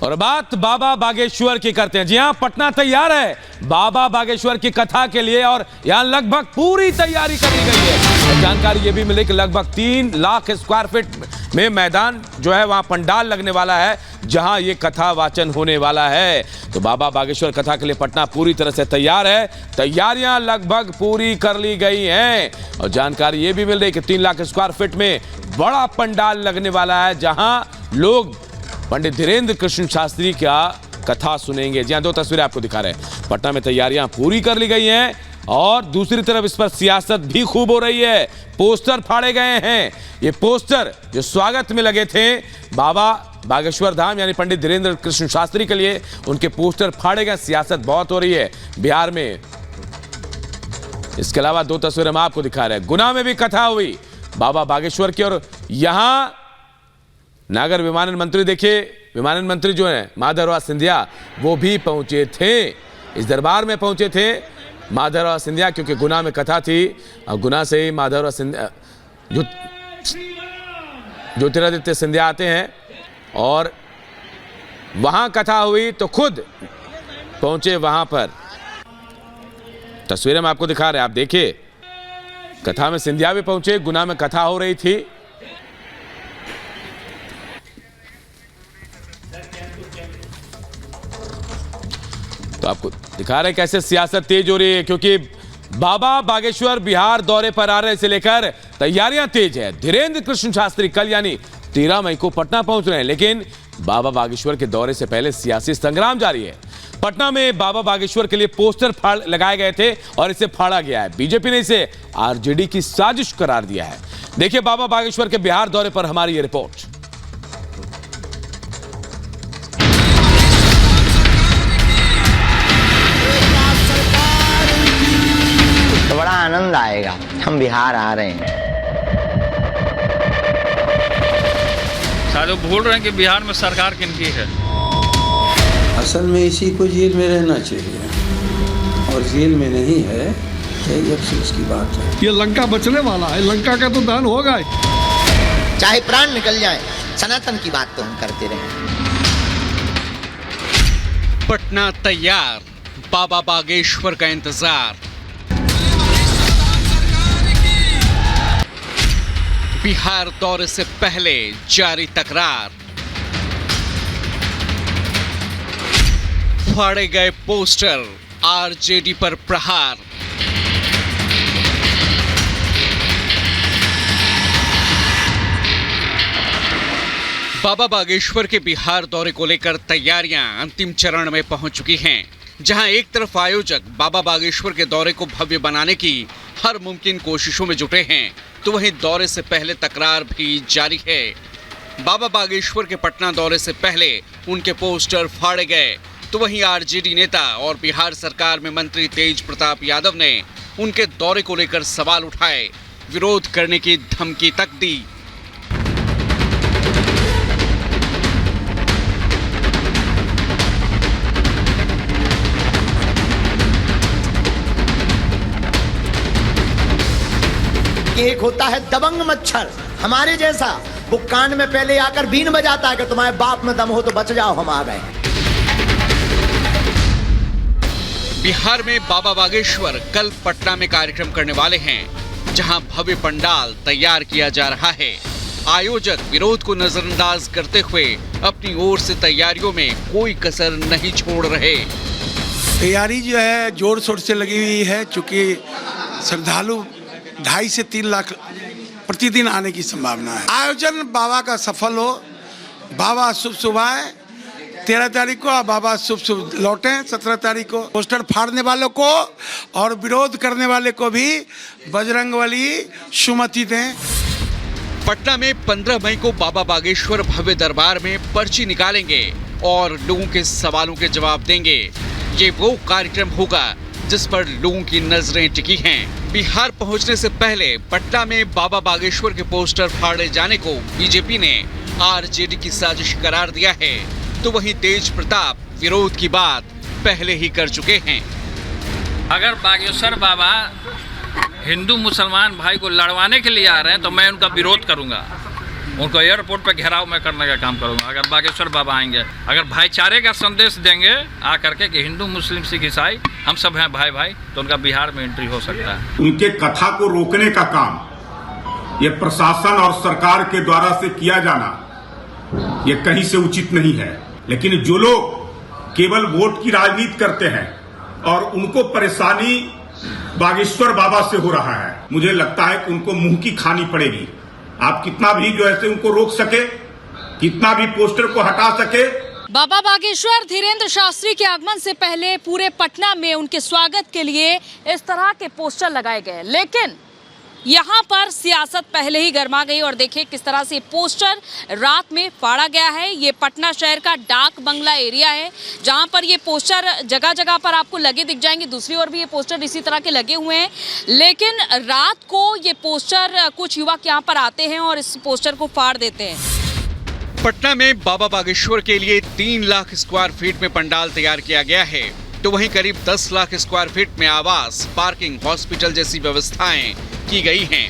और बात बाबा बागेश्वर की करते हैं। जी हां, पटना तैयार है बाबा बागेश्वर की कथा के लिए और यहां लगभग पूरी तैयारी कर ली गई है। और जानकारी यह भी मिली कि लगभग 3 लाख स्क्वायर फीट में मैदान जो है वहां पंडाल लगने वाला है, जहां ये कथा वाचन होने वाला है। तो बाबा बागेश्वर कथा के लिए पटना पूरी तरह से तैयार है। तैयारियां लगभग पूरी कर ली गई हैं और जानकारी यह भी मिल रही है कि 3 लाख स्क्वायर फीट में बड़ा पंडाल लगने वाला है, जहां लोग पंडित धीरेन्द्र कृष्ण शास्त्री का कथा सुनेंगे। जी हां, 2 तस्वीरें आपको दिखा रहे हैं। पटना में तैयारियां पूरी कर ली गई हैं और दूसरी तरफ इस पर सियासत भी खूब हो रही है। पोस्टर फाड़े गए हैं। ये पोस्टर जो स्वागत में लगे थे बाबा बागेश्वर धाम यानी पंडित धीरेन्द्र कृष्ण शास्त्री के लिए, उनके पोस्टर फाड़े गए। सियासत बहुत हो रही है बिहार में। इसके अलावा 2 तस्वीरें हम आपको दिखा रहे हैं। गुना में भी कथा हुई बाबा बागेश्वर की और यहां नागर विमानन मंत्री, देखिए विमानन मंत्री जो है माधवराव सिंधिया, वो भी पहुंचे थे, इस दरबार में पहुंचे थे माधवराव सिंधिया, क्योंकि गुना में कथा थी और गुना से ही माधवराव सिंधिया ज्योतिरादित्य सिंधिया आते हैं और वहां कथा हुई तो खुद पहुंचे वहां पर। तस्वीरें हम आपको दिखा रहे हैं, आप देखिए कथा में सिंधिया भी पहुंचे, गुना में कथा हो रही थी। तो आपको दिखा रहे हैं कैसे सियासत तेज हो रही है, क्योंकि बाबा बागेश्वर बिहार दौरे पर आ रहे, इसे लेकर तैयारियां तेज है। धीरेन्द्र कृष्ण शास्त्री कल यानी 13 मई को पटना पहुंच रहे हैं, लेकिन बाबा बागेश्वर के दौरे से पहले सियासी संग्राम जारी है। पटना में बाबा बागेश्वर के लिए पोस्टर लगाए गए थे और इसे फाड़ा गया है। बीजेपी ने इसे आरजेडी की साजिश करार दिया है। देखिए बाबा बागेश्वर के बिहार दौरे पर हमारी ये रिपोर्ट। तो बड़ा आनंद आएगा, हम बिहार आ रहे हैं। शायद वो भूल रहे हैं कि बिहार में सरकार किनकी है। असल में इसी को जेल में रहना चाहिए और जेल में नहीं है, यही अफसोस की बात है। ये लंका बचने वाला है, लंका का तो दान होगा। चाहे प्राण निकल जाए, सनातन की बात तो हम करते रहे। पटना तैयार, बाबा बागेश्वर का इंतजार। बिहार दौरे से पहले जारी तकरार, फाड़े गए पोस्टर, आरजेडी पर प्रहार। बाबा बागेश्वर के बिहार दौरे को लेकर तैयारियां अंतिम चरण में पहुंच चुकी हैं, जहां एक तरफ आयोजक बाबा बागेश्वर के दौरे को भव्य बनाने की हर मुमकिन कोशिशों में जुटे हैं, तो वहीं दौरे से पहले तकरार भी जारी है। बाबा बागेश्वर के पटना दौरे से पहले उनके पोस्टर फाड़े गए, तो वहीं आरजेडी नेता और बिहार सरकार में मंत्री तेज प्रताप यादव ने उनके दौरे को लेकर सवाल उठाए, विरोध करने की धमकी तक दी। एक होता है दबंग मच्छर, हमारे जैसा, वो कान में पहले आकर बीन बजाता है कि तुम्हारे बाप में दम हो तो बच जाओ, हम आ गए। बिहार में बाबा बागेश्वर कल पटना में कार्यक्रम करने वाले हैं, जहां भव्य पंडाल तैयार किया जा रहा है। आयोजक विरोध को नजरअंदाज करते हुए अपनी ओर से तैयारियों में कोई कसर नहीं छोड़ रहे। तैयारी जो है जोर शोर से लगी हुई है, चूंकि श्रद्धालु 2.5 से 3 लाख प्रतिदिन आने की संभावना है। आयोजन बाबा का सफल हो, बाबा शुभ शुभ आए। 13 तारीख को बाबा शुभ शुभ लौटे। 17 तारीख को पोस्टर फाड़ने वालों को और विरोध करने वाले को भी बजरंगबली सुमति दें। पटना में 15 मई को बाबा बागेश्वर भव्य दरबार में पर्ची निकालेंगे और लोगों के सवालों के जवाब देंगे। ये वो कार्यक्रम होगा जिस पर लोगों की नजरें टिकी हैं। बिहार पहुंचने से पहले पटना में बाबा बागेश्वर के पोस्टर फाड़े जाने को बीजेपी ने आरजेडी की साजिश करार दिया है, तो वहीं तेज प्रताप विरोध की बात पहले ही कर चुके हैं। अगर बागेश्वर बाबा हिंदू मुसलमान भाई को लड़वाने के लिए आ रहे हैं तो मैं उनका विरोध करूंगा। उनको एयरपोर्ट पर घेराव में करने का काम करूंगा अगर बागेश्वर बाबा आएंगे। अगर भाईचारे का संदेश देंगे आकर के कि हिंदू मुस्लिम सिख ईसाई हम सब हैं भाई भाई, तो उनका बिहार में एंट्री हो सकता है। उनके कथा को रोकने का काम ये प्रशासन और सरकार के द्वारा से किया जाना ये कहीं से उचित नहीं है। लेकिन जो लोग केवल वोट की राजनीति करते हैं और उनको परेशानी बागेश्वर बाबा से हो रहा है, मुझे लगता है कि उनको मुंह की खानी पड़ेगी। आप कितना भी जो है उनको रोक सके, कितना भी पोस्टर को हटा सके। बाबा बागेश्वर धीरेन्द्र शास्त्री के आगमन से पहले पूरे पटना में उनके स्वागत के लिए इस तरह के पोस्टर लगाए गए, लेकिन यहाँ पर सियासत पहले ही गर्मा गई और देखिए किस तरह से पोस्टर रात में फाड़ा गया है। ये पटना शहर का डाक बंगला एरिया है जहाँ पर ये पोस्टर जगह जगह पर आपको लगे दिख जाएंगे। दूसरी ओर भी ये पोस्टर इसी तरह के लगे हुए हैं, लेकिन रात को ये पोस्टर कुछ युवक यहाँ पर आते हैं और इस पोस्टर को फाड़ देते हैं। पटना में बाबा बागेश्वर के लिए 3 लाख स्क्वायर फीट में पंडाल तैयार किया गया है, तो वहीं करीब 10 लाख स्क्वायर फीट में आवास, पार्किंग, हॉस्पिटल जैसी व्यवस्थाएं की गई हैं।